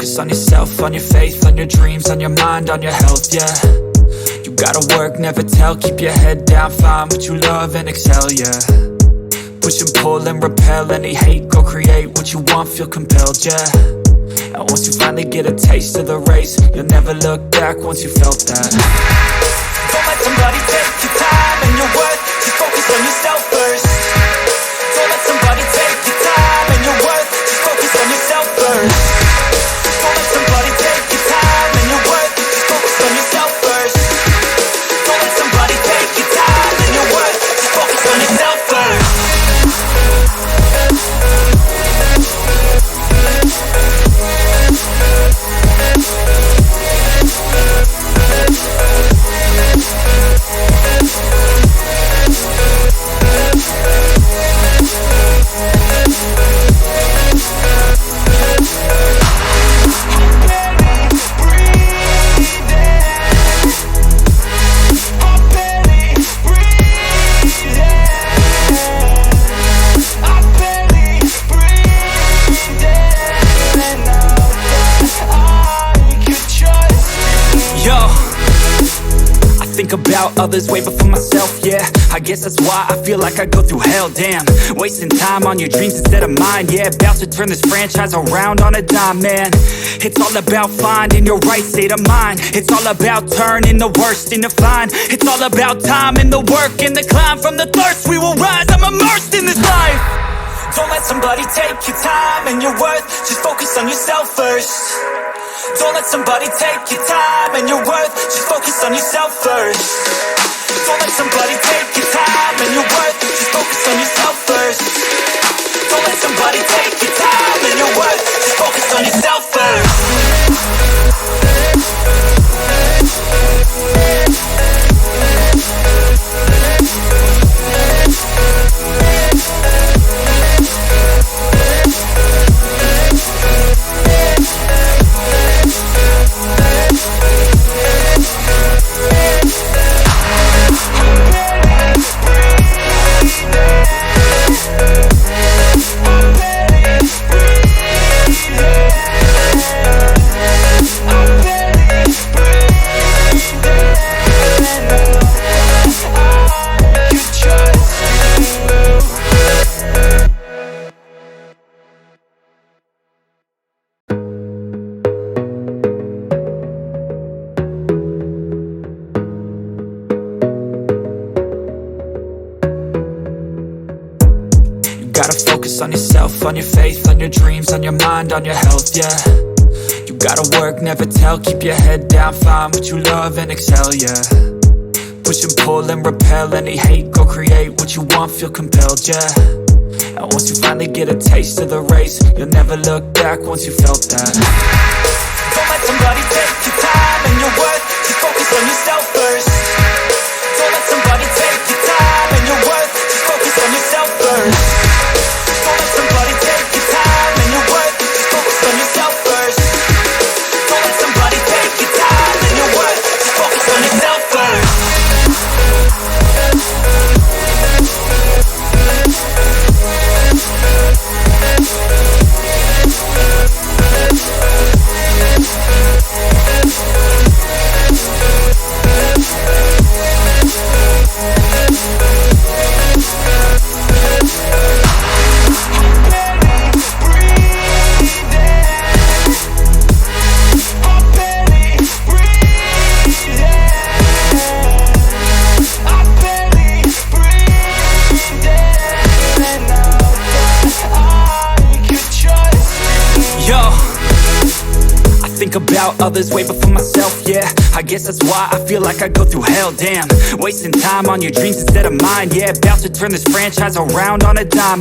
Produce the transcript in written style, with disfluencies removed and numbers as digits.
focus on yourself, on your faith, on your dreams, on your mind, on your health, yeah. You gotta work, never tell, keep your head down, find what you love and excel, yeah. Push and pull and repel any hate, go create what you want, feel compelled, yeah. And once you finally get a taste of the race, you'll never look back once you felt that. Don't let somebody take your time and your worth, just focus on yourself first. Don't let somebody take your time and your worth, just focus on yourself first. Don't let somebody take your time and your worth, just focus on yourself first. Don't let somebody take your time and your worth, just focus on yourself first. About others way before myself, yeah. I guess that's why I feel like I go through hell, damn. Wasting time on your dreams instead of mine, yeah. About to turn this franchise around on a dime, man. It's all about finding your right state of mind. It's all about turning the worst into fine. It's all about time and the work and the climb. From the thirst we will rise, I'm immersed in this life. Don't let somebody take your time and your worth, just focus on yourself first. Don't let somebody take your time and your worth, just focus on yourself first. Don't let somebody take your time and your worth, just focus on yourself first. Don't let somebody take your time and your worth, just focus on yourself first. Gotta focus on yourself, on your faith, on your dreams, on your mind, on your health, yeah. You gotta work, never tell, keep your head down, find what you love and excel, yeah. Push and pull and repel any hate, go create what you want, feel compelled, yeah. And once you finally get a taste of the race, you'll never look back once you felt that. Don't let somebody take your time and your worth, just focus on yourself first. Don't let somebody take your time and your worth, just focus on yourself first. Don't let somebody take your time and your worth, just focus on yourself first. Don't let somebody take your time and your worth, just focus on yourself first. About others way before myself, yeah. I guess that's why I feel like I go through hell, damn. Wasting time on your dreams instead of mine, yeah. About to turn this franchise around on a dime.